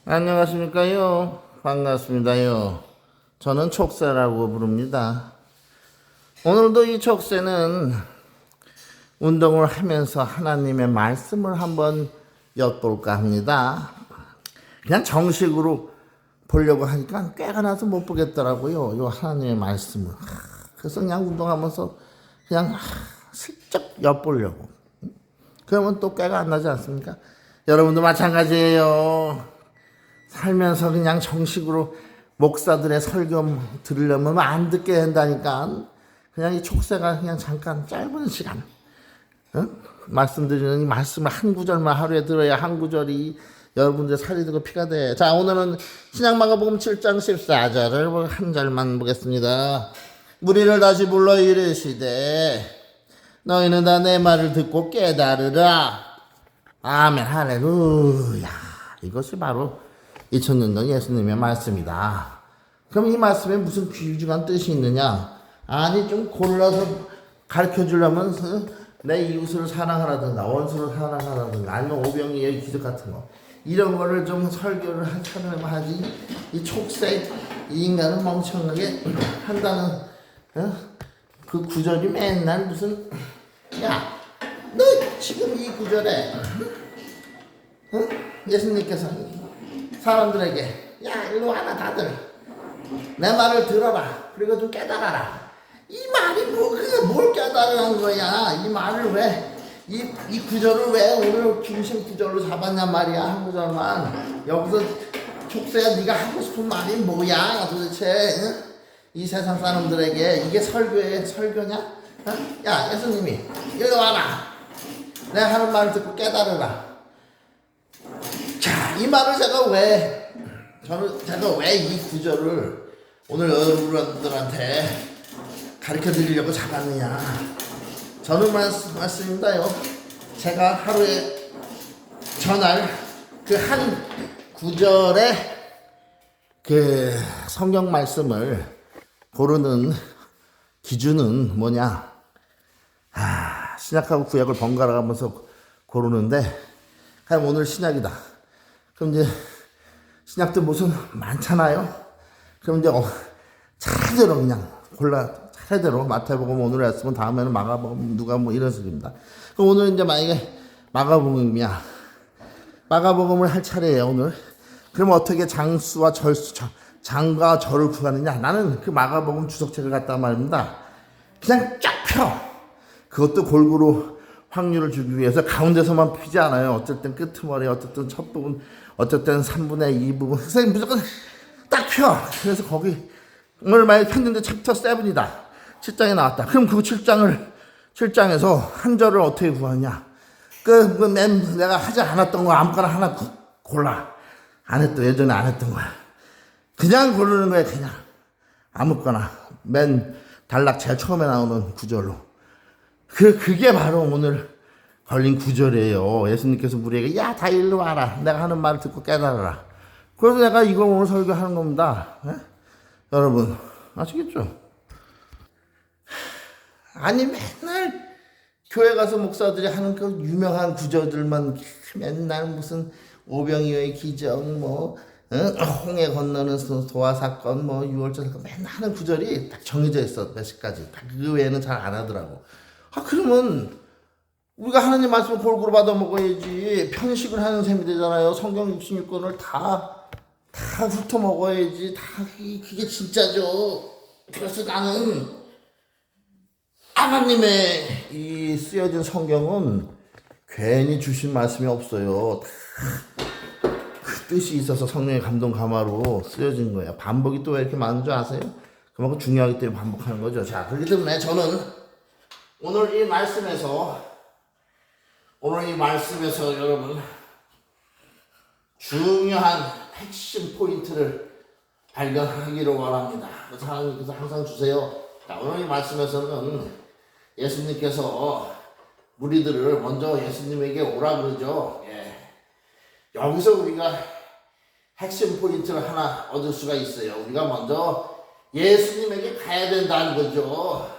안녕하십니까요? 반갑습니다요. 저는 촉새라고 부릅니다. 오늘도 이 촉새는 운동을 하면서 하나님의 말씀을 한번 엿볼까 합니다. 그냥 정식으로 보려고 하니까 꾀가 나서 못 보겠더라고요. 요 하나님의 말씀을. 그래서 그냥 운동하면서 그냥 슬쩍 엿보려고. 그러면 또 꾀가 안 나지 않습니까? 여러분도 마찬가지예요. 살면서 그냥 정식으로 목사들의 설교 들으려면 안 듣게 된다니까. 그냥 이 촉새가 그냥 잠깐 짧은 시간 말씀드리는 이 말씀을 한 구절만 하루에 들어야 한 구절이 여러분들 살이 되고 피가 돼. 자, 오늘은 신약 마가복음 7장 14절을 한 절만 보겠습니다. 무리를 다시 불러 이르시되 너희는 다 내 말을 듣고 깨달으라. 아멘. 할렐루야. 이것이 바로 2000년 전 예수님의 말씀이다. 그럼 이 말씀에 무슨 귀중한 뜻이 있느냐? 아니, 좀 골라서 가르쳐 주려면 내 이웃을 사랑하라든가 원수를 사랑하라든가 아니면 오병이의 기적 같은 거 이런 거를 좀 설교를 하려면 하지. 이 촉새 이 인간은 멍청하게 한다는 그 구절이 맨날 무슨 야, 너 지금 이 구절에 예수님께서 사람들에게 야, 일로 와라 다들 내 말을 들어라 그리고 좀 깨달아라. 이 말이 뭘 깨달으라는 거야. 이 말을 왜 이 구절을 왜 오늘 중심 구절로 잡았냔 말이야. 한 구절만. 여기서 촉새야 네가 하고 싶은 말이 뭐야 도대체. 이 세상 사람들에게 이게 설교냐? 야, 예수님이 일로 와라 내가 하는 말을 듣고 깨달으라. 자, 이 말을 제가 왜 이 구절을 오늘 여러분들한테 가르쳐 드리려고 잡았느냐. 저는 말씀입니다요. 제가 하루에 전할 그 한 구절의 그 성경 말씀을 고르는 기준은 뭐냐. 신약하고 구약을 번갈아 가면서 고르는데 그럼 오늘 신약이다. 그럼 이제 신약도 무슨 많잖아요. 그럼 이제 차례대로 그냥 골라 차례대로 마태복음 오늘 했으면 다음에는 마가복음 누가 뭐 이런 식입니다. 그럼 오늘 이제 만약에 마가복음이야. 마가복음을 할 차례예요 오늘. 그럼 어떻게 장수와 장과 절을 구하느냐. 나는 그 마가복음 주석책을 갖다 말입니다. 그냥 쫙 펴. 그것도 골고루 확률을 주기 위해서 가운데서만 피지 않아요. 어쩔 땐 끄트머리, 어쩔 땐 첫 부분, 어쩔 땐 3분의 2 부분. 선생님 무조건 딱 펴. 그래서 거기 오늘 만약에 폈는데 챕터 7이다. 7장에 나왔다. 그럼 그 7장에서 한 절을 어떻게 구하냐. 내가 하지 않았던 거 아무거나 하나 골라. 예전에 안 했던 거야. 그냥 고르는 거야, 그냥. 아무거나. 맨 단락 제일 처음에 나오는 구절로. 그게 바로 오늘 걸린 구절이에요. 예수님께서 우리에게 야, 다 일로 와라. 내가 하는 말을 듣고 깨달아라. 그래서 내가 이걸 오늘 설교하는 겁니다. 여러분 아시겠죠? 아니 맨날 교회 가서 목사들이 하는 그 유명한 구절들만 맨날 무슨 오병이어의 기적 홍해 건너는 도화 사건 6월절 사건 맨날 하는 구절이 딱 정해져 있어. 몇 가지. 그 외에는 잘 안 하더라고. 그러면 우리가 하나님 말씀을 골고루 받아 먹어야지. 편식을 하는 셈이 되잖아요. 성경 66권을 다 훑어 먹어야지. 그게 진짜죠. 그래서 나는 하나님의 이 쓰여진 성경은 괜히 주신 말씀이 없어요. 그 뜻이 있어서 성령의 감동 감화로 쓰여진 거예요. 반복이 또 왜 이렇게 많은 줄 아세요? 그만큼 중요하기 때문에 반복하는 거죠. 자, 그렇기 때문에 저는 오늘 이 말씀에서 여러분 중요한 핵심 포인트를 발견하기를 원합니다. 그래서 하나님께서 항상 주세요. 자, 오늘 이 말씀에서는 예수님께서 무리들을 먼저 예수님에게 오라 그러죠. 여기서 우리가 핵심 포인트를 하나 얻을 수가 있어요. 우리가 먼저 예수님에게 가야 된다는 거죠.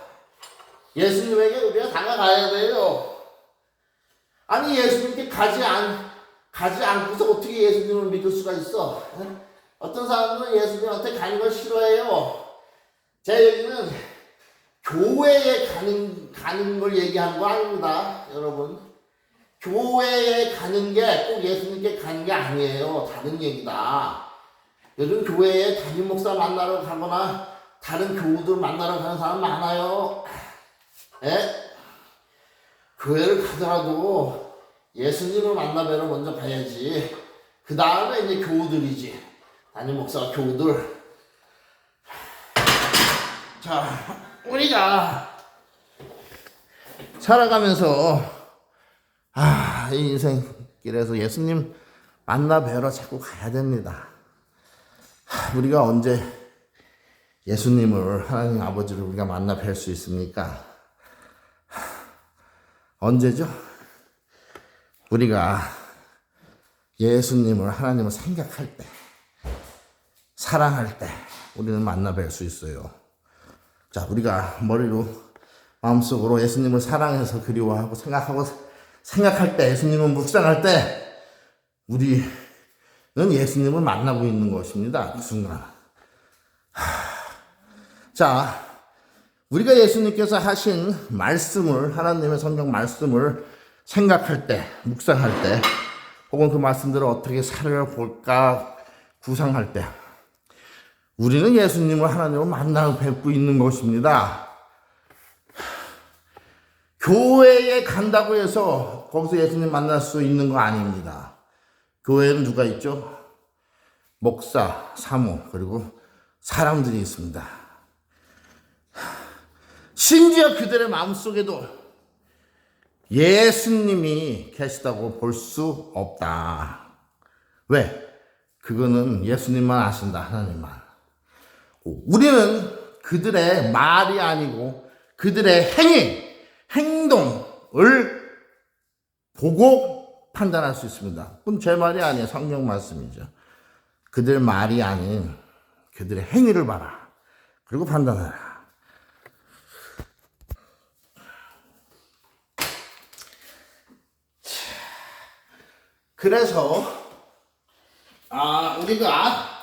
예수님에게 우리가 다가가야 돼요. 아니 예수님께 가지 않고서 어떻게 예수님을 믿을 수가 있어? 어떤 사람들은 예수님한테 가는 걸 싫어해요. 제 얘기는 교회에 가는 걸 얘기하는 거 아닙니다, 여러분. 교회에 가는 게 꼭 예수님께 가는 게 아니에요. 다른 얘기다. 요즘 교회에 담임 목사 만나러 가거나 다른 교우들 만나러 가는 사람 많아요. 예? 교회를 가더라도 예수님을 만나뵈러 먼저 가야지. 그 다음에 이제 교우들이지. 담임 목사가 교우들. 자, 우리가 살아가면서 이 인생길에서 예수님 만나뵈러 자꾸 가야 됩니다. 우리가 언제 예수님을, 하나님 아버지를 우리가 만나 뵐 수 있습니까? 언제죠? 우리가 예수님을, 하나님을 생각할 때, 사랑할 때 우리는 만나 뵐 수 있어요. 자, 우리가 머리로, 마음속으로 예수님을 사랑해서 그리워하고 생각할 때, 예수님을 묵상할 때 우리는 예수님을 만나고 있는 것입니다. 그 순간. 자, 우리가 예수님께서 하신 말씀을, 하나님의 성경 말씀을 생각할 때, 묵상할 때, 혹은 그 말씀들을 어떻게 살아볼까 구상할 때, 우리는 예수님을, 하나님을 만나고 뵙고 있는 것입니다. 교회에 간다고 해서 거기서 예수님 만날 수 있는 거 아닙니다. 교회에는 누가 있죠? 목사, 사모, 그리고 사람들이 있습니다. 심지어 그들의 마음속에도 예수님이 계시다고 볼 수 없다. 왜? 그거는 예수님만 아신다, 하나님만. 우리는 그들의 말이 아니고 그들의 행동을 보고 판단할 수 있습니다. 그건 제 말이 아니에요. 성경 말씀이죠. 그들 말이 아닌 그들의 행위를 봐라. 그리고 판단하라. 그래서 우리가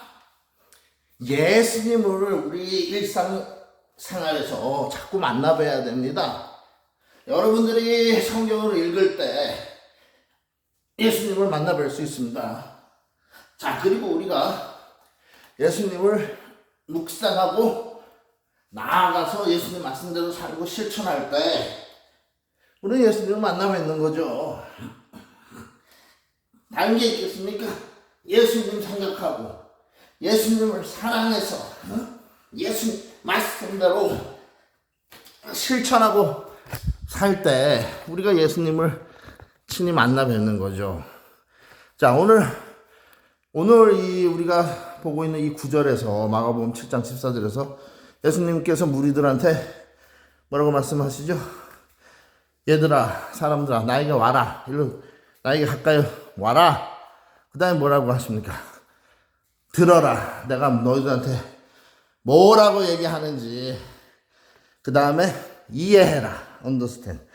예수님을 우리 일상생활에서 자꾸 만나봐야 됩니다. 여러분들이 성경을 읽을 때 예수님을 만나뵐 수 있습니다. 자, 그리고 우리가 예수님을 묵상하고 나아가서 예수님 말씀대로 살고 실천할 때 우리는 예수님을 만나뵙는 거죠. 다른 게 있겠습니까? 예수님 생각하고 예수님을 사랑해서 예수님 말씀대로 실천하고 살 때 우리가 예수님을 친히 만나 뵙는 거죠. 자, 오늘 우리가 보고 있는 이 구절에서 마가복음 7장 14절에서 예수님께서 무리들한테 뭐라고 말씀하시죠? 얘들아, 사람들아, 나에게 와라. 나에게 가까이 와라. 그 다음에 뭐라고 하십니까? 들어라. 내가 너희들한테 뭐라고 얘기하는지. 그 다음에 이해해라. understand.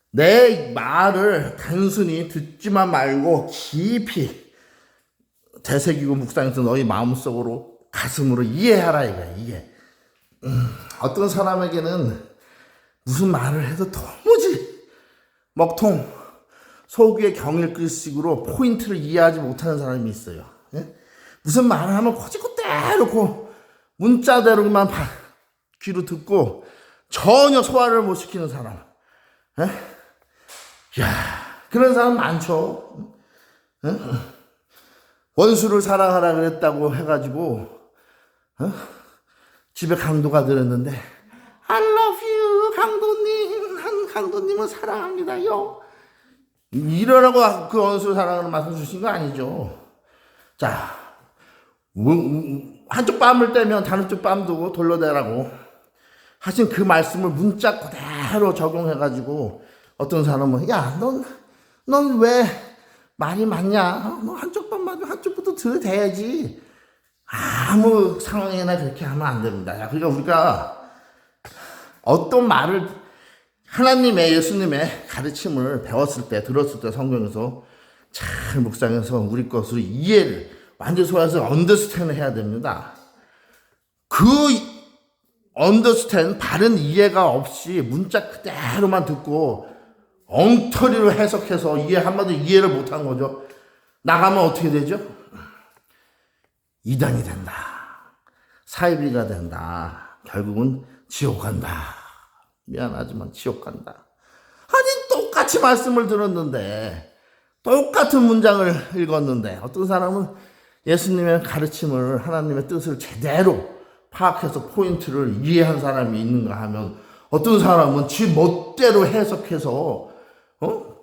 내 말을 단순히 듣지만 말고 깊이 되새기고 묵상해서 너희 마음속으로, 가슴으로 이해하라 이거야. 이게 어떤 사람에게는 무슨 말을 해도 도무지 먹통 속에 경일글식으로 포인트를 이해하지 못하는 사람이 있어요. 예? 무슨 말을 하면 고지고대로 문자대로만 귀로 듣고 전혀 소화를 못 시키는 사람. 예? 야, 그런 사람 많죠. 예? 원수를 사랑하라 그랬다고 해가지고 집에 강도가 들었는데 I love you 강도님, 강도님은 사랑합니다요. 이러라고 그 원수 사랑하는 말씀 주신 거 아니죠. 자, 한쪽 뺨을 떼면 다른 쪽 뺨 두고 돌려대라고 하신 그 말씀을 문자 그대로 적용해가지고 어떤 사람은 야, 넌 왜 말이 많냐? 너 한쪽 뺨 맞으면 한쪽부터 들이대야지. 아무 상황이나 그렇게 하면 안 됩니다. 야, 그러니까 우리가 어떤 말을 하나님의, 예수님의 가르침을 배웠을 때, 들었을 때 성경에서 잘 묵상해서 우리 것으로 이해를 완전히 소화해서 언더스탠을 해야 됩니다. 그 언더스탠 바른 이해가 없이 문자 그대로만 듣고 엉터리로 해석해서 이해 한마디 이해를 못한 거죠. 나가면 어떻게 되죠? 이단이 된다. 사이비가 된다. 결국은 지옥 간다. 미안하지만 지옥 간다. 아니 똑같이 말씀을 들었는데 똑같은 문장을 읽었는데 어떤 사람은 예수님의 가르침을 하나님의 뜻을 제대로 파악해서 포인트를 이해한 사람이 있는가 하면 어떤 사람은 지 멋대로 해석해서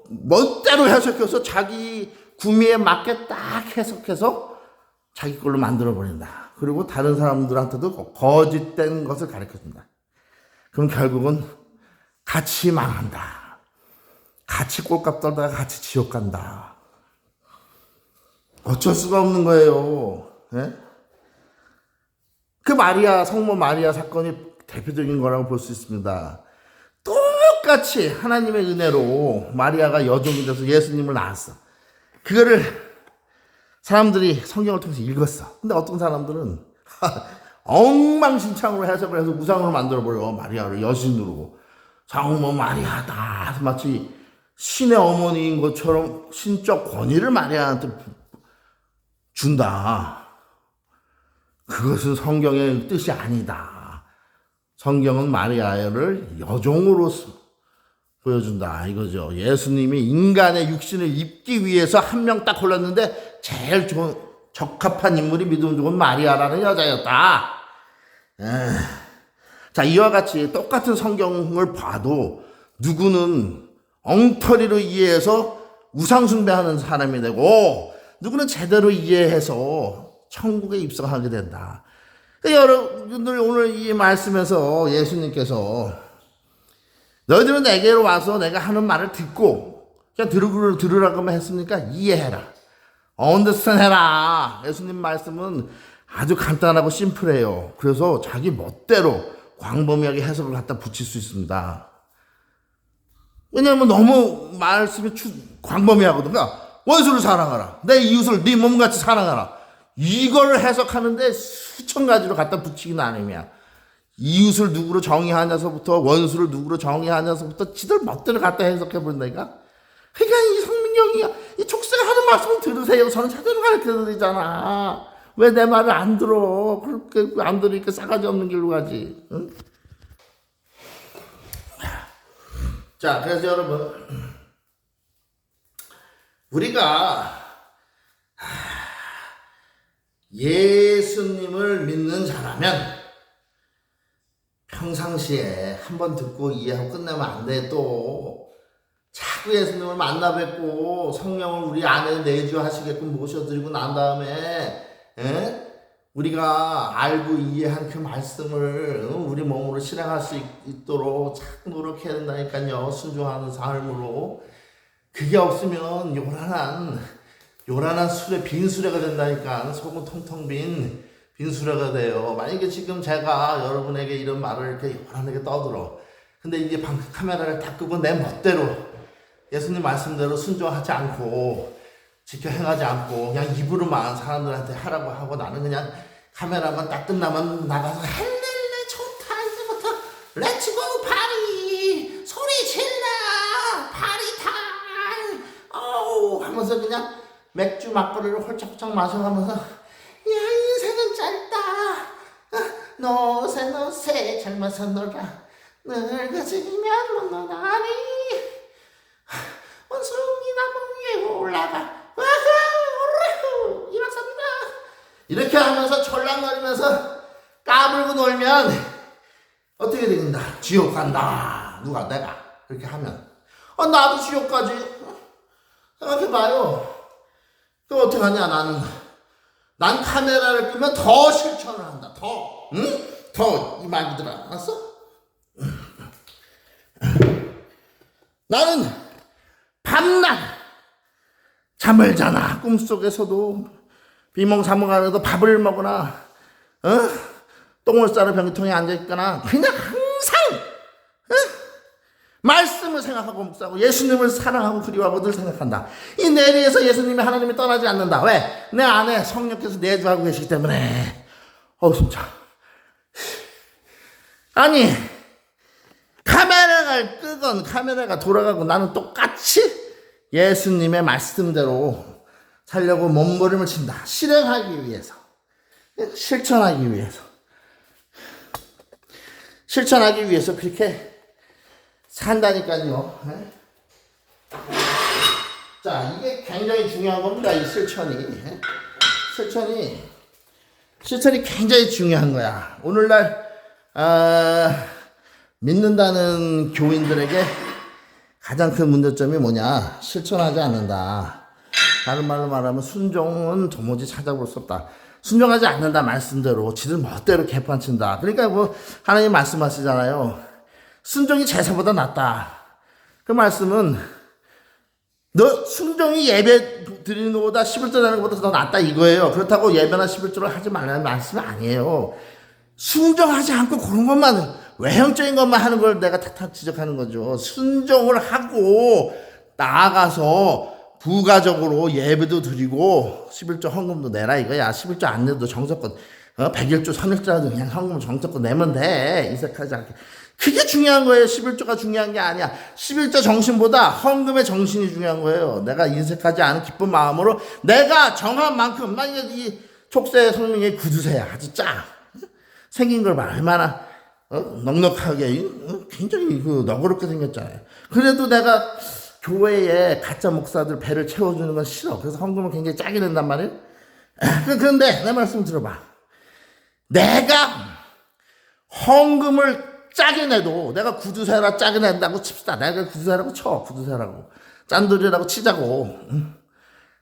멋대로 해석해서 자기 구미에 맞게 딱 해석해서 자기 걸로 만들어버린다. 그리고 다른 사람들한테도 거짓된 것을 가르쳐준다. 그럼 결국은 같이 망한다. 같이 꼴값 떨다가 같이 지옥 간다. 어쩔 수가 없는 거예요. 네? 그 성모 마리아 사건이 대표적인 거라고 볼 수 있습니다. 똑같이 하나님의 은혜로 마리아가 여종이 돼서 예수님을 낳았어. 그거를 사람들이 성경을 통해서 읽었어. 근데 어떤 사람들은 엉망진창으로 해석을 해서 우상으로 만들어버려. 마리아를 여신으로. 성모 마리아다. 마치 신의 어머니인 것처럼 신적 권위를 마리아한테 준다. 그것은 성경의 뜻이 아니다. 성경은 마리아를 여종으로 보여준다 이거죠. 예수님이 인간의 육신을 입기 위해서 한 명 딱 골랐는데 제일 좋은 적합한 인물이 믿음 좋은 마리아라는 여자였다. 자, 이와 같이 똑같은 성경을 봐도 누구는 엉터리로 이해해서 우상숭배하는 사람이 되고 누구는 제대로 이해해서 천국에 입성하게 된다. 여러분들 오늘 이 말씀에서 예수님께서 너희들은 내게로 와서 내가 하는 말을 듣고 그냥 들으라고만 했습니까? 이해해라. 언더스탠 해라. 예수님 말씀은 아주 간단하고 심플해요. 그래서 자기 멋대로 광범위하게 해석을 갖다 붙일 수 있습니다. 왜냐하면 너무 말씀이 광범위하거든. 원수를 사랑하라. 내 이웃을 네 몸같이 사랑하라. 이걸 해석하는데 수천 가지로 갖다 붙이기 나름이야. 이웃을 누구로 정의하냐서부터 원수를 누구로 정의하냐서부터 지들 멋대로 갖다 해석해버린다니까. 그러니까 이 성민경이 이 족쇄가 하는 말씀을 들으세요. 저는 제대로 가르쳐드리잖아. 왜 내 말을 안 들어? 그렇게 안 들으니까 싸가지 없는 길로 가지. 응? 자, 그래서 여러분 우리가 예수님을 믿는 자라면 평상시에 한번 듣고 이해하고 끝내면 안 돼. 또 자꾸 예수님을 만나 뵙고 성령을 우리 안에 내주하시게끔 모셔드리고 난 다음에 우리가 알고 이해한 그 말씀을 우리 몸으로 실행할 수 있도록 자꾸 노력해야 된다니까요. 순종하는 삶으로. 그게 없으면 요란한 수레, 빈 수레가 된다니까. 속은 텅텅 빈 수레가 돼요. 만약에 지금 제가 여러분에게 이런 말을 이렇게 요란하게 떠들어. 근데 이제 방금 카메라를 딱 끄고 내 멋대로 예수님 말씀대로 순종하지 않고 지켜 행하지 않고 그냥 입으로만 사람들한테 하라고 하고 나는 그냥 카메라만 딱 끝나면 나가서 헬렐레 좋다 이제부터 렛츠고 파리 소리 질러 파리 타임 어우 하면서 그냥 맥주 막걸리를 홀짝홀짝 마셔가면서 야 인생은 짧다 노세 젊어서 놀아 늙어지면 못 놀아니 원숭이 나무 위에 올라가 와하 이박사입니다. 이렇게 하면서 철랑거리면서 까불고 놀면 어떻게 되겠나? 지옥 간다. 누가? 내가 그렇게 하면 나도 지옥 가지. 생각해봐요. 그 어떻게 하냐? 난 카메라를 끄면 더 실천을 한다. 더 이 말들아 알았어? 나는 밤낮 잠을 자나 꿈속에서도 비몽사몽하면서 밥을 먹으나 똥을 싸러 변기통에 앉아있거나 그냥 항상 말씀을 생각하고 묵상하고 예수님을 사랑하고 그리워하고 늘 생각한다. 이 내리에서 예수님이 하나님이 떠나지 않는다. 왜? 내 안에 성령께서 내주하고 계시기 때문에. 진짜. 아니 카메라가 끄건 카메라가 돌아가고 나는 똑같이 예수님의 말씀대로 살려고 몸부림을 친다. 실행하기 위해서. 실천하기 위해서 그렇게 산다니까요. 자, 이게 굉장히 중요한 겁니다. 이 실천이 굉장히 중요한 거야. 오늘날 믿는다는 교인들에게 가장 큰 문제점이 뭐냐? 실천하지 않는다. 다른 말로 말하면 순종은 도무지 찾아볼 수 없다. 순종하지 않는다 말씀대로 지들 멋대로 개판친다. 그러니까 하나님 말씀하시잖아요. 순종이 제사보다 낫다. 그 말씀은 너 순종이 예배 드리는 것보다 11조 드리는 것보다 더 낫다 이거예요. 그렇다고 예배나 11조를 하지 말라는 말씀이 아니에요. 순종하지 않고 그런 것만 외형적인 것만 하는 걸 내가 탁탁 지적하는 거죠. 순종을 하고 나아가서 부가적으로 예배도 드리고 11조 헌금도 내라 이거야. 11조 안 내도 정성껏 101조 선일조라도 그냥 헌금 정성껏 내면 돼. 이색하지 않게. 그게 중요한 거예요. 11조가 중요한 게 아니야. 11조 정신보다 헌금의 정신이 중요한 거예요. 내가 인색하지 않은 기쁜 마음으로 내가 정한 만큼, 만약에 이 촉새 성령의 구두쇠야. 아주 짜. 생긴 걸 봐. 얼마나 넉넉하게 굉장히 너그럽게 생겼잖아요. 그래도 내가 교회에 가짜 목사들 배를 채워주는 건 싫어. 그래서 헌금을 굉장히 짜게 낸단 말이에요. 그런데 내 말씀 들어봐. 내가 헌금을 짜게 내도 내가 구두쇠라 짜게 낸다고 칩시다. 내가 구두쇠라고 쳐. 구두쇠라고. 짠돌이라고 치자고.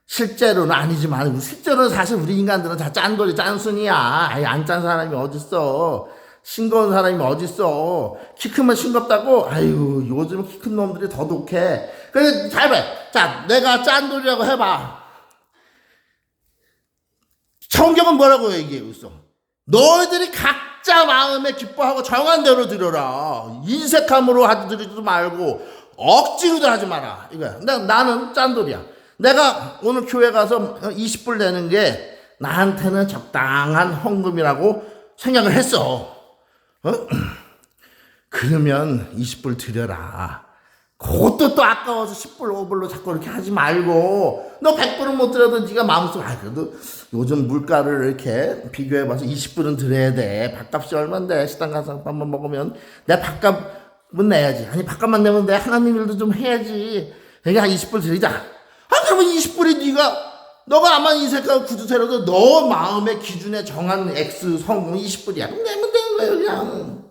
실제로는 아니지만 실제로는 사실 우리 인간들은 다 짠돌이 짠순이야. 안 짠 사람이 어딨어. 싱거운 사람이 어딨어. 키 크면 싱겁다고? 아유 요즘 키 큰 놈들이 더 독해. 그래 잘 봐. 자 내가 짠돌이라고 해봐. 성경은 뭐라고 얘기하고 있어? 너희들이 각자 마음에 기뻐하고 정한 대로 드려라. 인색함으로 드리지도 말고 억지로도 하지 마라. 이거야. 나는 짠돌이야. 내가 오늘 교회 가서 20불 내는 게 나한테는 적당한 헌금이라고 생각을 했어. 그러면 20불 드려라. 그것도 또 아까워서 10불, 5불로 자꾸 이렇게 하지 말고 너 100불은 못 드려도 네가 마음속에 그래도 요즘 물가를 이렇게 비교해봐서 20불은 드려야 돼. 밥값이 얼만데 식당 가서 밥만 먹으면 내 밥값은 내야지. 아니 밥값만 내면 돼. 하나님 일도 좀 해야지. 그러니까 20불 드리자. 그러면 20불이 너가 아마 인색하고 구두쇠로도 너 마음의 기준에 정한 X 성금 20불이야. 그럼 내면 되는 거예요, 그냥.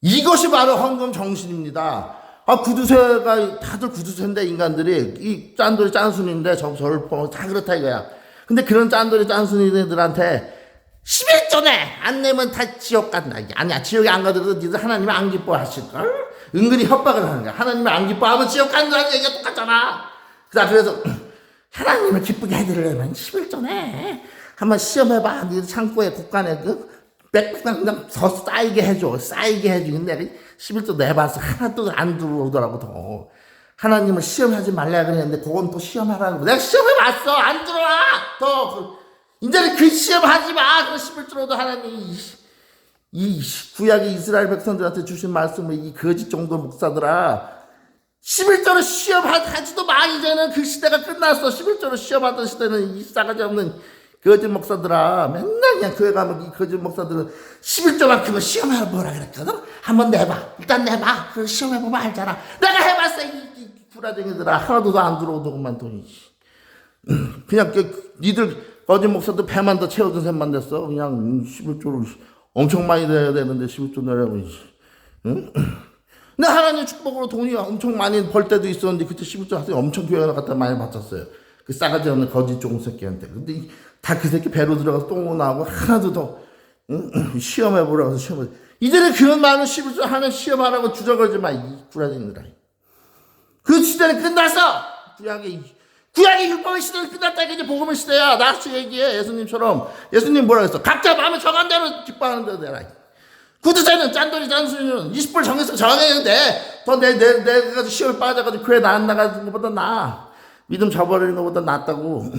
이것이 바로 헌금 정신입니다. 구두쇠가, 다들 구두쇠인데, 인간들이. 이 짠돌이 짠순인데, 저를 보면 다 그렇다 이거야. 근데 그런 짠돌이 짠순이들한테 11조네! 안 내면 다 지옥 간다. 아니야, 지옥에 안 가더라도 니들 하나님이 안 기뻐하실걸? 은근히 협박을 하는 거야. 하나님이 안 기뻐하면 지옥 간다는 얘기가 똑같잖아. 자, 그래서 하나님을 기쁘게 해드리려면 11조네. 한번 시험해봐. 네 창고에 곳간에 그냥 더 쌓이게 해줘. 쌓이게 해주는데 11조 내봐서 하나도 안 들어오더라고 더. 하나님을 시험하지 말라 그랬는데 그건 또 시험하라고. 내가 시험해봤어. 안 들어와. 더 이제는 그 시험하지 마. 그 11조로도 하나님 이 구약의 이스라엘 백성들한테 주신 말씀을 이 거짓 정도 목사들아. 11조로 시험하지도 마. 이제는 그 시대가 끝났어. 11조로 시험하던 시대는 이 싸가지 없는 거짓 목사들아. 맨날 그냥 교회 가면 이 거짓 목사들은 11조만큼은 시험해 보라 그랬거든. 한번 내봐. 일단 내봐. 그래서 시험해보면 알잖아. 내가 해봤어. 이 구라쟁이들아. 하나도 안 들어오더구만 돈이. 그냥 니들 거짓 목사들 배만 더 채워준 셈만 됐어. 그냥 11조를 엄청 많이 내야 되는데 11조 내라고. 응? 근데 하나님 축복으로 돈이 엄청 많이 벌 때도 있었는데 그때 11조 하세요. 엄청 교회에 갖다 많이 바쳤어요. 그 싸가지 없는 거짓 종 새끼한테. 근데 다 그 새끼 배로 들어가서 똥 나오고 하나도 더 시험해보라고 해서 시험을. 이제는 그런 많은 11조 하나 시험하라고 주저거리지 마. 이 구라쟁이들아. 그 시대는 끝났어. 구약의 율법의 시대는 끝났다. 이제 복음의 시대야. 나같이 얘기해. 예수님처럼. 예수님 뭐라 했어? 각자 마음에 정한 대로 기뻐하는 대로 내라. 구두쇠는 짠돌이 짠수는 20불 정해서 정해야 돼. 더 내가 시월 빠져가지고 교회 안 나가는 것보다 나아. 믿음 저버리는 것보다 낫다고.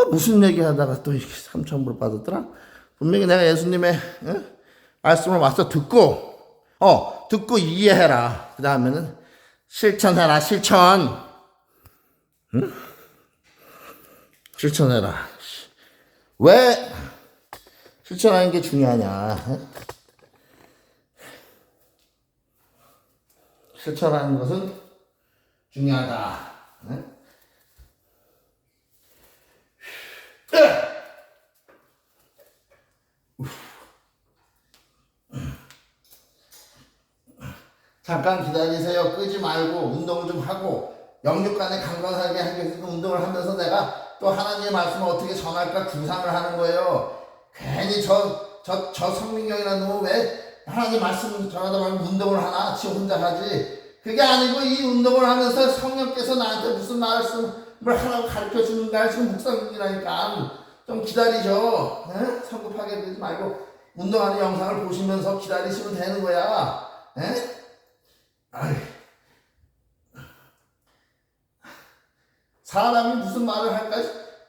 무슨 얘기 하다가 또 3,000불 빠졌더라? 분명히 내가 예수님의 말씀을 와서 듣고 이해해라. 그 다음에는 실천해라. 실천. 응? 실천해라. 왜 실천하는 게 중요하냐? 실천하는 것은 중요하다. 잠깐 기다리세요. 끄지 말고 운동을 좀 하고 영육간에 강건하게 하기 위해서 운동을 하면서 내가 또 하나님의 말씀을 어떻게 전할까 구상을 하는 거예요. 괜히 저 성민경이라는 놈은 왜 하나님 말씀을 전하다 말고 운동을 하나? 지 혼자 하지. 그게 아니고 이 운동을 하면서 성령께서 나한테 무슨 말씀을 하라고 가르쳐 주는가 지금 묵상이라니까. 좀 기다리죠. 성급하게 그러지 말고 운동하는 영상을 보시면서 기다리시면 되는 거야. 사람이 무슨 말을 할까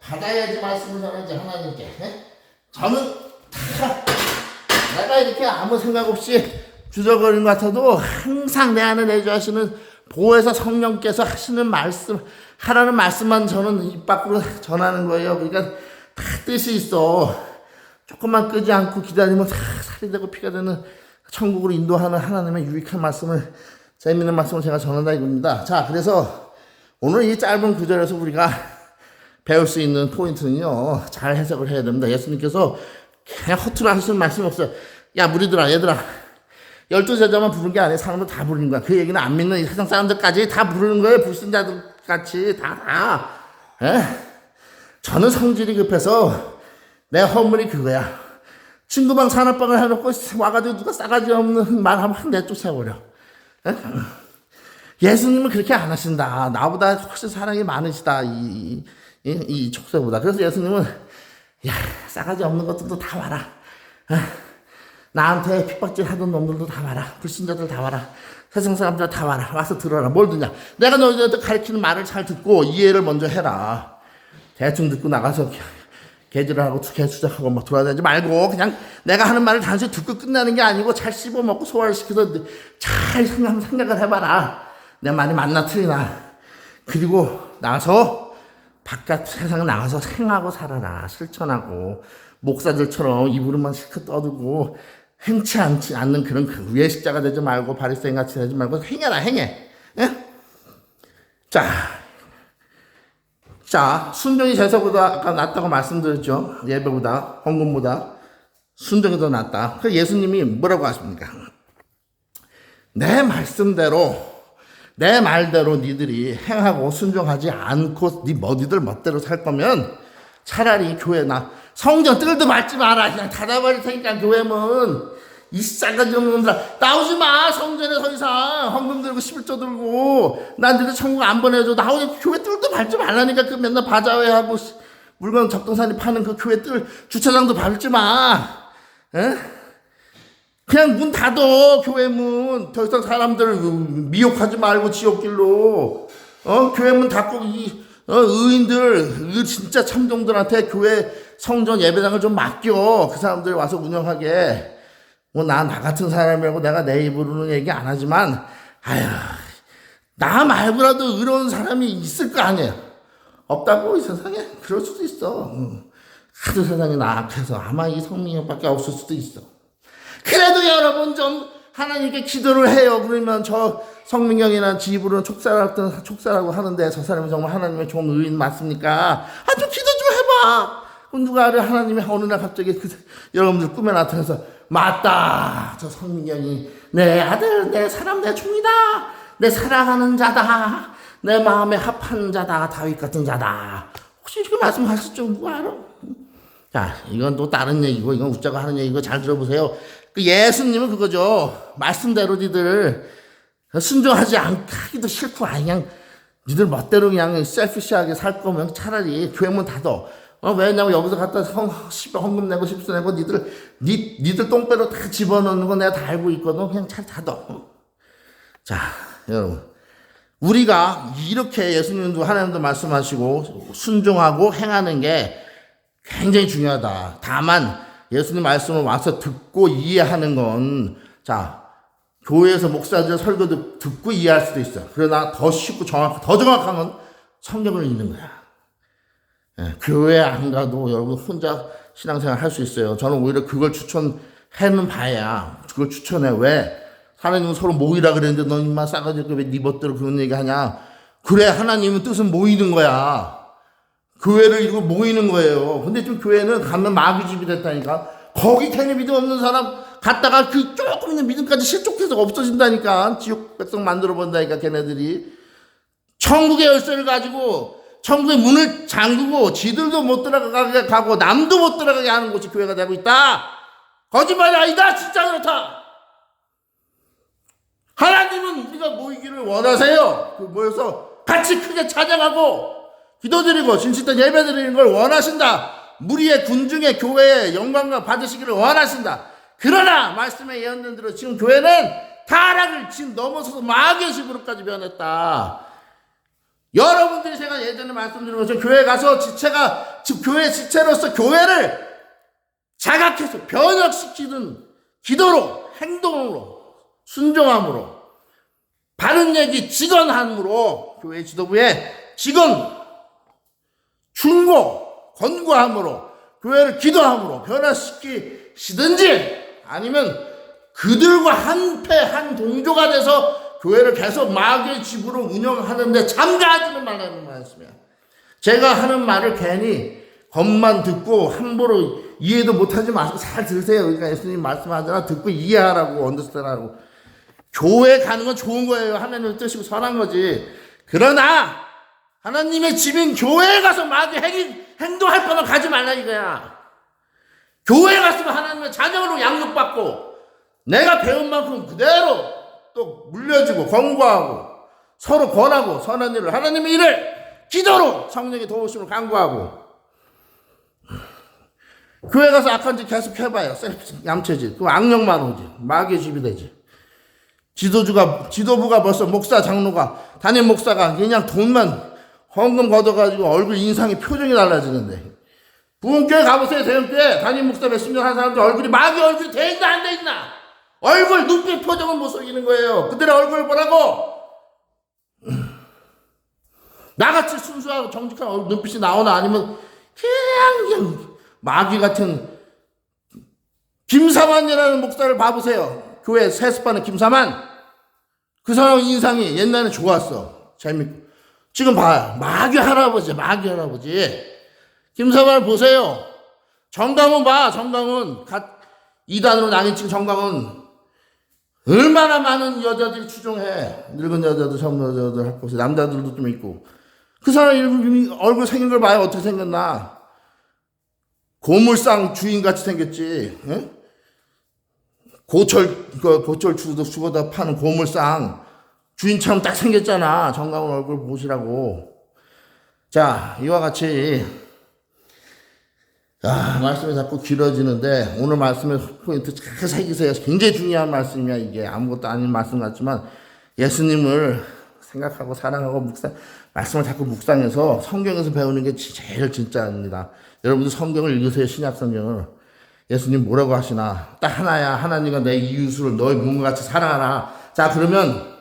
받아야지 말씀을 전하지 하나님께. 저는 다 내가 이렇게 아무 생각 없이 주저거리는 것 같아도 항상 내 안에 내주하시는 보혜사 성령께서 하시는 말씀 하라는 말씀만 저는 입 밖으로 전하는 거예요. 그러니까 다 뜻이 있어. 조금만 끄지 않고 기다리면 다 살이 되고 피가 되는 천국으로 인도하는 하나님의 유익한 말씀을 재미있는 말씀을 제가 전한다 이겁니다. 자, 그래서 오늘 이 짧은 구절에서 우리가 배울 수 있는 포인트는요, 잘 해석을 해야 됩니다. 예수님께서 그냥 허투루 하시는 말씀이 없어요. 야, 무리들아, 얘들아, 12제자만 부른 게 아니에요. 사람들 다 부르는 거야. 그 얘기는 안 믿는 이 세상 사람들까지 다 부르는 거예요. 불신자들 같이 다. 저는 성질이 급해서 내 허물이 그거야. 친구방 산업방을 해놓고 와가지고 누가 싸가지 없는 말 하면 내쫓아버려. 예수님은 그렇게 안 하신다. 나보다 훨씬 사랑이 많으시다. 이 족쇄보다. 그래서 예수님은 야, 싸가지 없는 것들도 다 와라. 나한테 핍박질 하던 놈들도 다 와라. 불신자들 다 와라. 세상 사람들 다 와라. 와서 들어라. 뭘 듣냐. 내가 너희들한테 가르치는 말을 잘 듣고 이해를 먼저 해라. 대충 듣고 나가서 개질하고 개수작하고 막 돌아다니지 말고 그냥 내가 하는 말을 단순히 듣고 끝나는 게 아니고 잘 씹어먹고 소화를 시켜서 잘 생각을 해봐라. 내 말이 맞나 틀리나. 그리고 나서 바깥 세상에 나가서 생하고 살아라. 실천하고 목사들처럼 입으로만 실컷 떠들고 행치 않는 그런 외식자가 되지 말고 바리새인같이 되지 말고 행해라. 행해. 자, 순종이 제사보다 아까 낫다고 말씀드렸죠. 예배보다, 헌금보다 순종이 더 낫다. 그래서 예수님이 뭐라고 하십니까? 내 말대로 니들이 행하고 순종하지 않고 니들 멋대로 살 거면 차라리 교회 성전 뜰도 밟지 마라. 그냥 닫아버릴 테니까 교회는 이 싸가지 없는 놈들아 나오지 마. 성전에 더 이상 헌금 들고 11조 들고 난 너희들 천국 안 보내줘. 나오지. 교회 뜰도 밟지 말라니까. 그 맨날 바자회 하고 물건 적동산이 파는 그 교회 뜰 주차장도 밟지 마. 그냥 문 닫어. 교회 문. 더 이상 사람들 미혹하지 말고 지옥길로. 교회 문 닫고 의인들 진짜 참종들한테 교회 성전 예배당을 좀 맡겨. 그 사람들이 와서 운영하게. 나 같은 사람이라고 내가 내 입으로는 얘기 안 하지만, 나 말고라도 의로운 사람이 있을 거 아니에요. 없다고, 이 세상에? 그럴 수도 있어. 하도 세상이 나약해서 아마 이 성민형밖에 없을 수도 있어. 그래도 여러분 좀 하나님께 기도를 해요. 그러면 저 성민경이나 지 입으로는 촉사라고 하는데 저 사람이 정말 하나님의 좋은 의인 맞습니까? 좀 기도 좀 해봐. 그럼 누가 알아? 하나님이 어느 날 갑자기 여러분들 꿈에 나타나서 맞다. 저 성민경이 내 아들, 내 사람, 내 종이다. 내 사랑하는 자다. 내 마음에 합하는 자다. 다윗 같은 자다. 혹시 이렇게 말씀하실 줄 누가 알아? 자, 이건 또 다른 얘기고 이건 웃자고 하는 얘기고 잘 들어보세요. 그 예수님은 그거죠. 말씀대로 니들 순종하지 않기도 싫고 그냥 니들 멋대로 그냥 셀피시하게 살 거면 차라리 교회 문 닫어. 왜냐고 여기서 갖다 헌금 내고 십수 내고 니들 똥배로 다 집어넣는 거 내가 다 알고 있거든. 그냥 잘 닫어. 자, 여러분. 우리가 이렇게 예수님도 하나님도 말씀하시고 순종하고 행하는 게 굉장히 중요하다. 다만 예수님 말씀을 와서 듣고 이해하는 건, 자, 교회에서 목사들 설교도 듣고 이해할 수도 있어. 그러나 더 쉽고 더 정확한 건 성경을 읽는 거야. 예, 교회 안 가도 여러분 혼자 신앙생활 할 수 있어요. 저는 오히려 그걸 추천하는 바야. 그걸 추천해. 왜? 하나님은 서로 모이라 그랬는데 너 인마 싸가지고 왜 네 멋대로 그런 얘기 하냐? 그래, 하나님은 뜻은 모이는 거야. 교회를 이루고 모이는 거예요. 근데 좀 교회는 가면 마귀집이 됐다니까. 거기 괜히 믿음 없는 사람 갔다가 그 조금 있는 믿음까지 실족해서 없어진다니까. 지옥 백성 만들어 본다니까, 걔네들이. 천국의 열쇠를 가지고 천국의 문을 잠그고 지들도 못 들어가게 가고 남도 못 들어가게 하는 곳이 교회가 되고 있다. 거짓말이 아니다. 진짜 그렇다. 하나님은 우리가 모이기를 원하세요. 모여서 같이 크게 찬양하고 기도드리고 진실된 예배드리는 걸 원하신다. 무리의 군중의 교회의 영광을 받으시기를 원하신다. 그러나 말씀에 예언된 대로 지금 교회는 타락을 지금 넘어서서 마귀의 집으로까지 변했다. 여러분들이 제가 예전에 말씀드린 것처럼 교회 가서 교회 지체로서 교회를 자각해서 변혁시키는 기도로, 행동으로, 순종함으로, 바른 얘기 직언함으로, 교회 지도부에 직언, 충고, 권고함으로, 교회를 기도함으로 변화시키시든지, 아니면 그들과 한 동조가 돼서 교회를 계속 마귀의 집으로 운영하는데 참가하지는 말라는 말씀이야. 제가 하는 말을 괜히 겉만 듣고 함부로 이해도 못하지 마시고 잘 들으세요. 그러니까 예수님 말씀하잖아. 듣고 이해하라고, 언더스탠하라고. 교회 가는 건 좋은 거예요. 하나님의 뜻이고 선한 거지. 그러나 하나님의 집인 교회에 가서 마귀 행동할 거면 가지 말라 이거야. 교회에 갔으면 하나님의 자녀로 양육받고 내가 배운 만큼 그대로 또 물려주고 권고하고 서로 권하고 선한 일을, 하나님의 일을 기도로 성령의 도우심을 간구하고. 교회 가서 악한 짓 계속 해봐요. 얌체짓. 그 악령만 오지. 마귀의 집이 되지. 지도부가 벌써 목사, 장로가, 담임 목사가 그냥 돈만 헌금 걷어가지고 얼굴 인상이 표정이 달라지는데. 부흥교회 가보세요. 대형교회 담임 목사 몇십 년 한 사람들 얼굴이 마귀 얼굴이 돼 있나 안 돼 있나? 얼굴, 눈빛, 표정은 못 속이는 거예요. 그들의 얼굴을 보라고. 나같이 순수하고 정직한 얼굴, 눈빛이 나오나 아니면 그냥 마귀 같은 김사만이라는 목사를 봐보세요. 교회 세습하는 김사만. 그 사람 인상이 옛날에 좋았어. 재밌고. 지금 봐요. 마귀 할아버지. 김사만을 보세요. 정강훈 봐. 정강훈. 이단으로 낙인찍은 정강훈. 얼마나 많은 여자들이 추종해. 늙은 여자들, 젊은 여자들 할 것이, 남자들도 좀 있고. 그 사람 얼굴 생긴 걸 봐요. 어떻게 생겼나. 고물상 주인같이 생겼지. 예? 고철 죽어다 파는 고물상 주인처럼 딱 생겼잖아. 정강훈 얼굴 보시라고. 자, 이와 같이 말씀이 자꾸 길어지는데 오늘 말씀의 포인트 잘 새기세요. 굉장히 중요한 말씀이야. 이게 아무것도 아닌 말씀 같지만 예수님을 생각하고 사랑하고 말씀을 자꾸 묵상해서 성경에서 배우는 게 제일 진짜입니다. 여러분들 성경을 읽으세요. 신약 성경을. 예수님 뭐라고 하시나? 딱 하나야. 하나님과 내 이웃을 너의 몸과 같이 사랑하라. 자, 그러면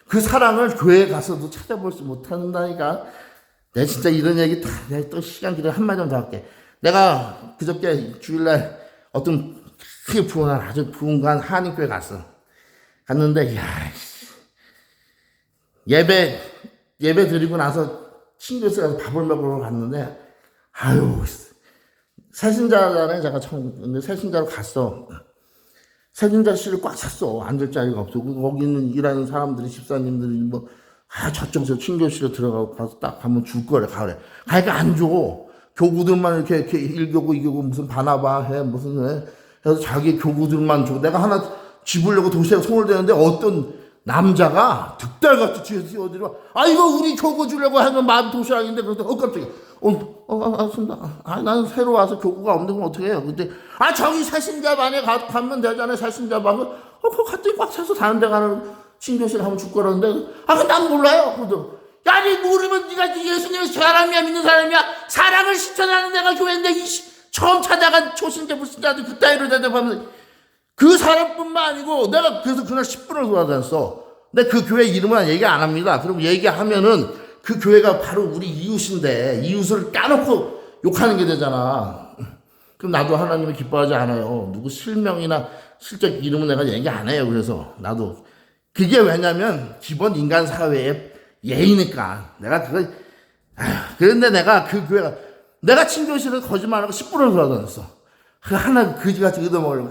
그 사랑을 교회에 가서도 찾아볼 수 못한다니까. 내가 진짜 이런 얘기 내가 또 시간 길어 한마디만 더 할게. 내가 그저께 주일날 어떤 크게 부흥한 아주 부흥한 한인교회 갔는데, 예배 드리고 나서 친구들 가서 밥을 먹으러 갔는데, 새신자잖아요. 제가 처음, 근데 새신자로 갔어. 새신자실을 꽉 찼어. 앉을 자리가 없어. 거기는 일하는 사람들이, 집사님들이 저쪽에서 친교실에 들어가고 가서 딱 가면 줄 거래, 가래. 가니까 안 줘. 교구들만 이렇게 1교구, 2교구 무슨 바나바 해, 무슨 해. 그래서 자기 교구들만 줘. 내가 하나 집으려고 도시락에 손을 대는데 어떤 남자가 득달같이 뒤에서 뛰어들어. 이거 우리 교구 주려고 하는 만 도시락인데, 그래서 깜짝이야. 알겠습니다. 나는 새로 와서 교구가 없는 건 어떻게 해요? 근데, 저기 새신자반에 가면 되잖아요, 새신자반. 그거 갔더니 꽉 차서 다른 데 가는 친교실 하면 죽 거라는데, 난 몰라요. 그래도. 야, 니 모르면 니가 예수님의 사람이야, 믿는 사람이야? 사랑을 실천하는 데가 교회인데, 처음 찾아간 초신자, 불신자들 그따위로 대답하면, 그 사람뿐만 아니고, 내가 그래서 그날 10분을 돌아다녔어. 근데 그 교회 이름은 얘기 안 합니다. 그럼 얘기하면은, 그 교회가 바로 우리 이웃인데, 이웃을 까놓고 욕하는 게 되잖아. 그럼 나도 하나님을 기뻐하지 않아요. 누구 실명이나 실적 이름은 내가 얘기 안 해요. 그래서 나도. 그게 왜냐면, 기본 인간 사회의 예의니까. 내가 그걸, 그런데 내가 그 교회가, 내가 친교실에서 거짓말하고 10분을 돌아다녔어. 그 하나 그지같이 얻어먹으려고.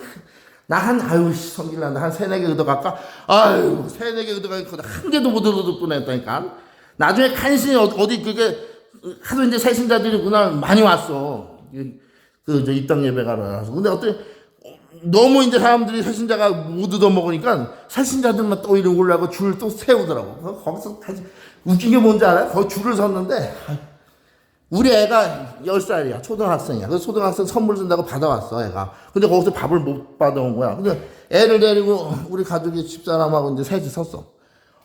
성길난다. 한 3-4개 얻어갈까? 아유, 3-4개 얻어가니까 한 개도 못 얻을 뻔했다니까. 나중에 간신히 어디 그게, 하도 이제 새신자들이 그날 많이 왔어. 입당 예배 가러. 근데 너무 이제 사람들이 새신자가 못 얻어먹으니까 새신자들만 또 이러고 올라가고 줄을 또 세우더라고. 거기서 웃긴 게 뭔지 알아요? 거기 줄을 섰는데, 우리 애가 10살이야. 초등학생이야. 그래서 초등학생 선물 준다고 받아왔어, 애가. 근데 거기서 밥을 못 받아온 거야. 근데 애를 데리고 우리 가족이 집사람하고 이제 셋이 섰어.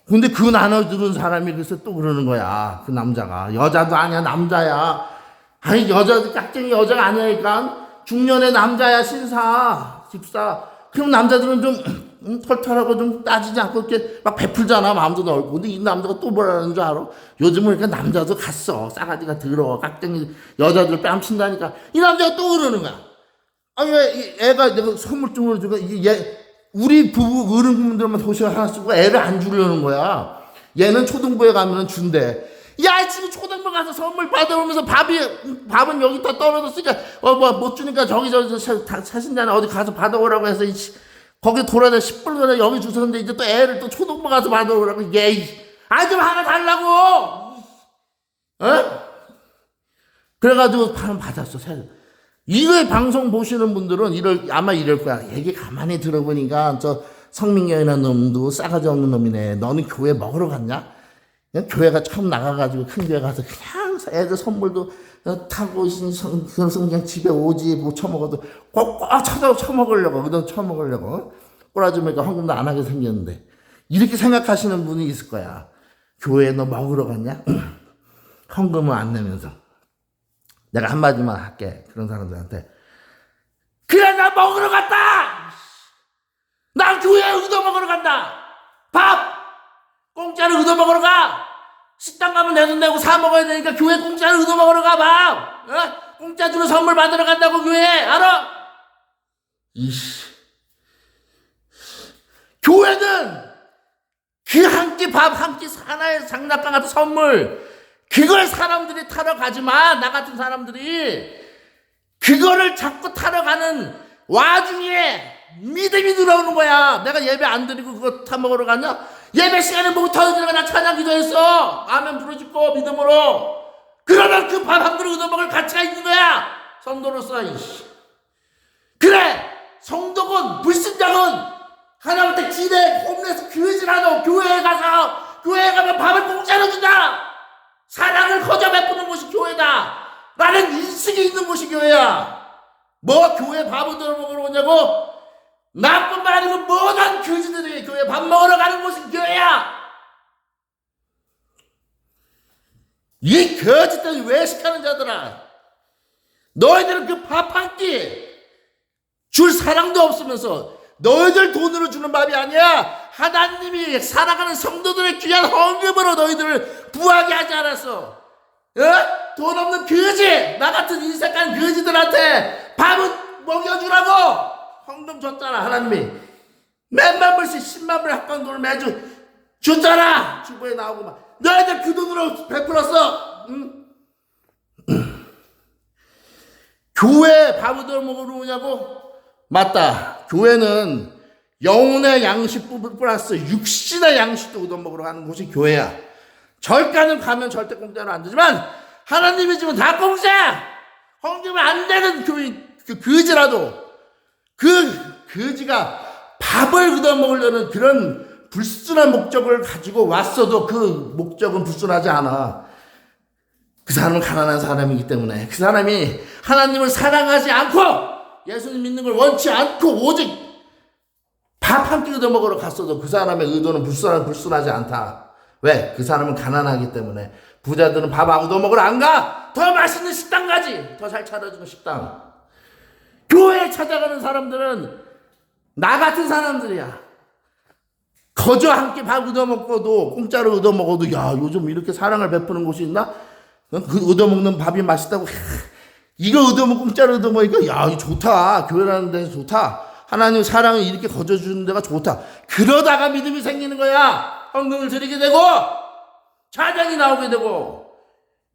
근데 그 나눠주는 사람이 그래서 또 그러는 거야. 그 남자가. 여자도 아니야, 남자야. 아니, 깍쟁이 여자가 아니니까. 중년의 남자야, 신사, 집사. 그럼 남자들은 좀, 털털하고 좀 따지지 않고 이렇게 막 베풀잖아, 마음도 넓고. 근데 이 남자가 또 뭐라는 줄 알아? 요즘은 그러니까 남자도 갔어. 싸가지가 더러워. 깍쟁이 여자들 뺨친다니까. 이 남자가 또 그러는 거야. 왜, 애가 내가 선물 좀 주고, 우리 부부, 어른분들만 도시락 하나 쓰고 애를 안 주려는 거야. 얘는 초등부에 가면 준대. 야, 지금 초등부 가서 선물 받아오면서 밥은 여기다 떨어졌으니까, 못 주니까 저기, 사신자나 어디 가서 받아오라고 해서, 거기 돌아다 10분 전에 여기 주셨는데, 이제 또 애를 또 초등부 가서 받아오라고, 좀 하나 달라고! 그래가지고 받았어, 이거 방송 보시는 분들은 아마 이럴 거야. 얘기 가만히 들어보니까, 성민경이라는 놈도 싸가지 없는 놈이네. 너는 교회 먹으러 갔냐? 그냥 교회가 처음 나가가지고 큰 교회 가서 그냥 애들 선물도 타고 그래서 그냥 집에 오지 뭐 처먹어도 꼭 처먹으려고 그돈 처먹으려고 꼬라지니까 헌금도 안 하게 생겼는데 이렇게 생각하시는 분이 있을 거야. 교회에 너 먹으러 갔냐? 헌금은 안 내면서 내가 한마디만 할게. 그런 사람들한테 그래 나 먹으러 갔다. 난 교회에 얻어 먹으러 간다. 밥 공짜로 얻어 먹으러 가. 식당 가면 내 돈 내고 사 먹어야 되니까 교회 공짜로 얻어 먹으러 가 봐. 공짜 주는 선물 받으러 간다고 교회 알아? 교회는 그 한 끼 밥 한 끼 하나의 장난감 같은 선물 그걸 사람들이 타러 가지만 나 같은 사람들이 그거를 자꾸 타러 가는 와중에 믿음이 들어오는 거야. 내가 예배 안 드리고 그거 타 먹으러 갔냐? 예배 시간에 목이 터지니까 나 찬양 기도했어. 아멘 부르짖고 믿음으로. 그러면 그 밥 한 그릇 얻어먹을 가치가 있는 거야. 성도로서. 그래 성도군 불신자군 하나님한테 기대 홈레스 교회질하노. 교회에 가면 밥을 공짜로 준다. 사랑을 거저 베푸는 곳이 교회다 라는 인식이 있는 곳이 교회야. 뭐 교회 밥 얻어먹으러 오냐고? 나뿐만 아니고 모든 교지들이 교회 밥 먹으러 가는 곳이 교회야. 이 거짓들이 외식하는 자들아, 너희들은 그 밥 한 끼 줄 사랑도 없으면서 너희들 돈으로 주는 밥이 아니야. 하나님이 살아가는 성도들의 귀한 헌금으로 너희들을 부하게 하지 않았어. 돈 없는 거지, 나 같은 인색한 거지들한테 밥은 먹여주라고 헌금 줬잖아. 하나님이 몇만 불씩 10만 불 합방 돈을 매주 줬잖아. 주보에 나오고 막 너희들 그 돈으로 베풀었어. 교회 밥을 먹으러 오냐고? 맞다. 교회는 영혼의 양식 플러스 육신의 양식도 얻어먹으러 가는 곳이 교회야. 절간은 가면 절대 공짜로 안 되지만 하나님의 집은 다 공짜. 헌금이 안 되는 교회 그 거지라도 그 거지가 밥을 얻어먹으려는 그런 불순한 목적을 가지고 왔어도 그 목적은 불순하지 않아. 그 사람은 가난한 사람이기 때문에 그 사람이 하나님을 사랑하지 않고 예수님 믿는 걸 원치 않고 오직 밥 한 끼 얻어먹으러 갔어도 그 사람의 의도는 불순하지 않다. 왜? 그 사람은 가난하기 때문에. 부자들은 밥 얻어먹으러 안 가. 더 맛있는 식당 가지. 더 잘 차려주는 식당. 교회에 찾아가는 사람들은 나 같은 사람들이야. 거저 한 끼 밥 얻어먹고도 공짜로 얻어먹어도 야 요즘 이렇게 사랑을 베푸는 곳이 있나? 그 얻어먹는 밥이 맛있다고 이거 얻어먹고 공짜로 얻어먹으니까 야 이거 좋다. 교회라는 데서 좋다. 하나님 사랑을 이렇게 거저 주는 데가 좋다. 그러다가 믿음이 생기는 거야. 헌금을 드리게 되고 찬양이 나오게 되고.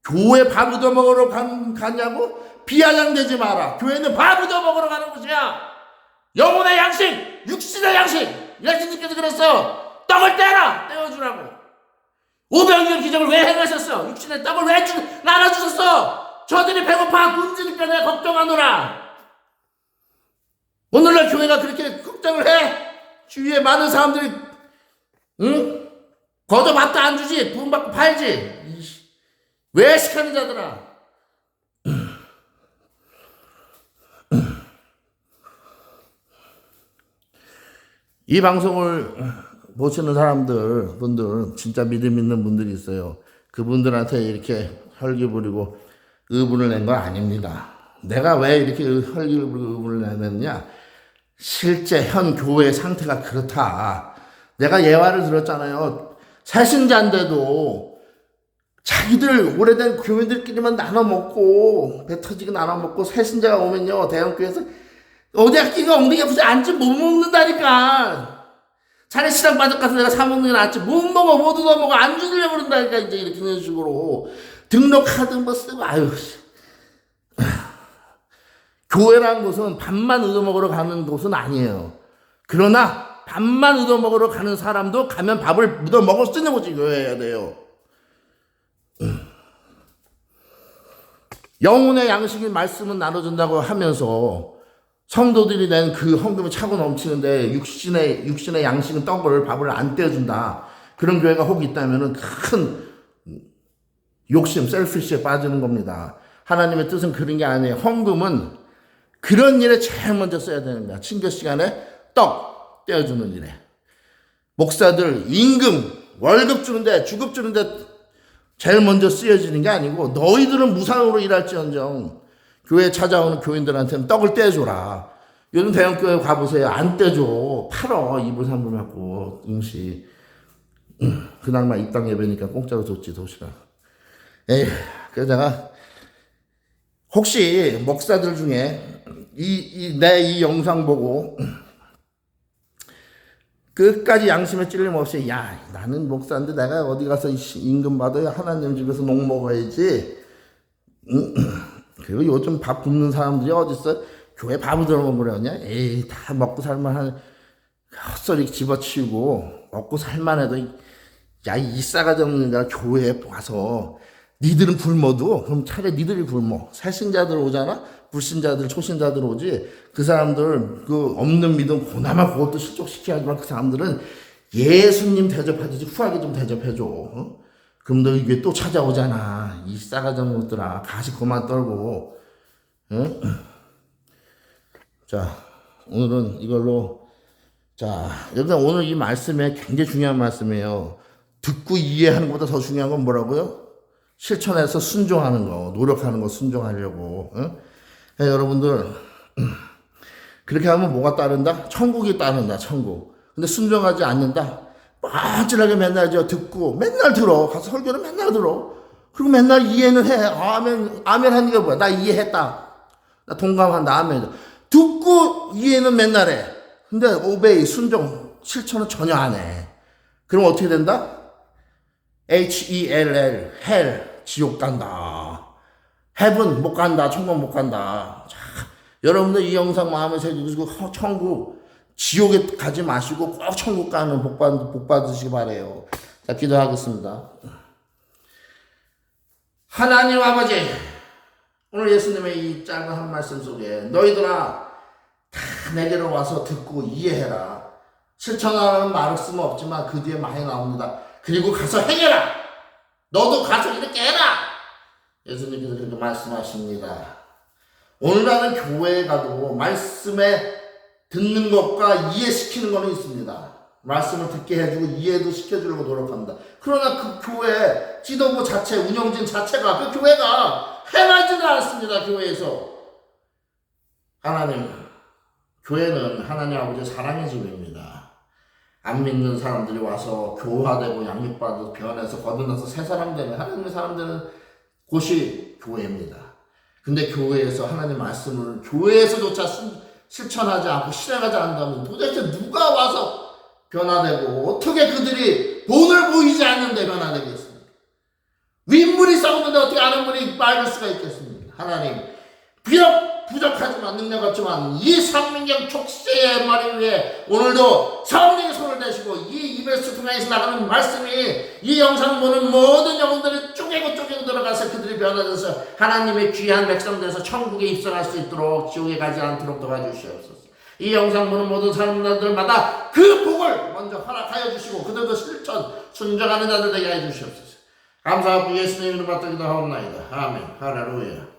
교회 밥 얻어먹으러 가냐고? 비아냥대지 마라. 교회는 밥 얻어먹으러 가는 곳이야. 영혼의 양식, 육신의 양식. 예수님께서 그랬어. 떡을 떼라. 떼어주라고. 500년 기적을 왜 행하셨어? 육신의 떡을 왜 나눠주셨어? 저들이 배고파 굶주니까 내가 걱정하노라. 오늘날 교회가 그렇게 걱정을 해? 주위에 많은 사람들이 응? 거저 밥도 안 주지. 부음받고 팔지. 왜 시키는 자들아. 이 방송을 보시는 분들 진짜 믿음 있는 분들이 있어요. 그분들한테 이렇게 혈기 부리고 의분을 낸 건 아닙니다. 내가 왜 이렇게 혈기를 부리고 의분을 내느냐? 실제 현 교회의 상태가 그렇다. 내가 예화를 들었잖아요. 새신자인데도 자기들 오래된 교인들끼리만 나눠 먹고 배 터지게 나눠 먹고 새신자가 오면요 대형교회에서 어디 학기가 엉덩이 아프지 앉지 못 먹는다니까. 차라리 시장 바닥 가서 내가 사 먹는 게 낫지. 못 먹어 못 얻어먹어 안 주려고 그런다니까. 이제 이렇게 이런 식으로 등록카드 뭐 쓰고 아유. 교회라는 곳은 밥만 얻어먹으러 가는 곳은 아니에요. 그러나 밥만 얻어먹으러 가는 사람도 가면 밥을 얻어먹을 수 있는 곳이 교회여야 돼요. 영혼의 양식의 말씀은 나눠준다고 하면서 성도들이 낸 그 헌금이 차고 넘치는데 육신의 양식은 떡을 밥을 안 떼어준다. 그런 교회가 혹 있다면 큰 욕심, 셀피시에 빠지는 겁니다. 하나님의 뜻은 그런 게 아니에요. 헌금은 그런 일에 제일 먼저 써야 되는 거야. 친교 시간에 떡 떼어주는 일에. 목사들 임금, 월급 주는데 주급 주는데 제일 먼저 쓰여지는 게 아니고 너희들은 무상으로 일할지언정 교회에 찾아오는 교인들한테는 떡을 떼줘라. 요즘 대형교회 가보세요. 안 떼줘. 팔어. 2불 3불 받고 음식. 그날만 입당 예배니까 공짜로 줬지 도시락. 에이, 그래서 내가 혹시 목사들 중에 내 이 영상 보고 끝까지 양심에 찔림 없이 야 나는 목사인데 내가 어디 가서 임금 받아야 하나님 집에서 녹 먹어야지. 그리고 요즘 밥 굶는 사람들이 어딨어? 교회 밥을 들어먹으려냐? 에이 다 먹고 살만한 헛소리 집어치우고 먹고 살만해도 야 이 싸가지 없는 가 교회에 와서 니들은 굶어도 그럼 차라리 니들이 굶어. 새신자들 오잖아? 불신자들 초신자들 오지. 그 사람들 그 없는 믿음 고나마 그것도 실족시켜야지만 그 사람들은 예수님 대접하듯이 후하게 좀 대접해줘. 어? 그럼 너 이게 또 찾아오잖아. 이 싸가지 없는 것들아. 가시 그만 떨고. 응? 자 오늘은 이걸로 자 여러분 오늘 이 말씀에 굉장히 중요한 말씀이에요. 듣고 이해하는 것보다 더 중요한 건 뭐라고요? 실천해서 순종하는 거, 노력하는 거 순종하려고. 응? 여러분들 그렇게 하면 뭐가 따른다? 천국이 따른다. 천국. 근데 순종하지 않는다. 뻔질하게 맨날 듣고 맨날 들어. 가서 설교는 맨날 들어. 그리고 맨날 이해는 해. 아멘 하는 게 뭐야? 나 이해했다. 나 동감한다. 아멘. 듣고 이해는 맨날 해. 근데 오베이 순종 실천은 전혀 안 해. 그럼 어떻게 된다? HELL 헬 지옥 간다. 헤븐 못 간다. 천국 못 간다. 자, 여러분들 이 영상 마음에 새기고 천국 지옥에 가지 마시고 꼭 천국 가는 복 받으시기 바래요. 자 기도하겠습니다. 하나님 아버지 오늘 예수님의 이 작은 한 말씀 속에 너희들아 다 내게로 와서 듣고 이해해라. 실천하라는 말씀은 없지만 그 뒤에 많이 나옵니다. 그리고 가서 행해라. 너도 가서 이렇게 해라. 예수님께서 그렇게 말씀하십니다. 오늘날은 교회에 가도 말씀에 듣는 것과 이해시키는 것은 있습니다. 말씀을 듣게 해주고 이해도 시켜주려고 노력합니다. 그러나 그 교회 지도부 자체, 운영진 자체가 그 교회가 행하지는 않습니다. 교회에서 교회는 하나님 아버지의 사랑의 집입니다. 안 믿는 사람들이 와서 교화되고 양육받아서 변해서 거듭나서 새 사람 되는 하나님의 사람 되는 곳이 교회입니다. 근데 교회에서 하나님 말씀을 교회에서조차 실천하지 않고 실행하지 않는다면 도대체 누가 와서 변화되고 어떻게 그들이 본을 보이지 않는데 변화되겠습니까? 윗물이 썩는데 어떻게 아는 물이 맑을 수가 있겠습니까? 하나님 비록 부족하지만 능력 없지만 이 상민경 촉새의 머리 위에 오늘도 성령의 손을 대시고 이 입에서 통해서 나가는 말씀이 이 영상 보는 모든 영혼들이 쪼개고 들어가서 그들이 변화돼서 하나님의 귀한 백성 돼서 천국에 입성할 수 있도록 지옥에 가지 않도록 도와주시옵소서. 이 영상 보는 모든 사람들마다 그 복을 먼저 허락하여 주시고 그들도 실천 순종하는 자들 되게 해 주시옵소서. 감사하고 예수님의 이름으로 받들기도 하옵나이다. 아멘. 할렐루야.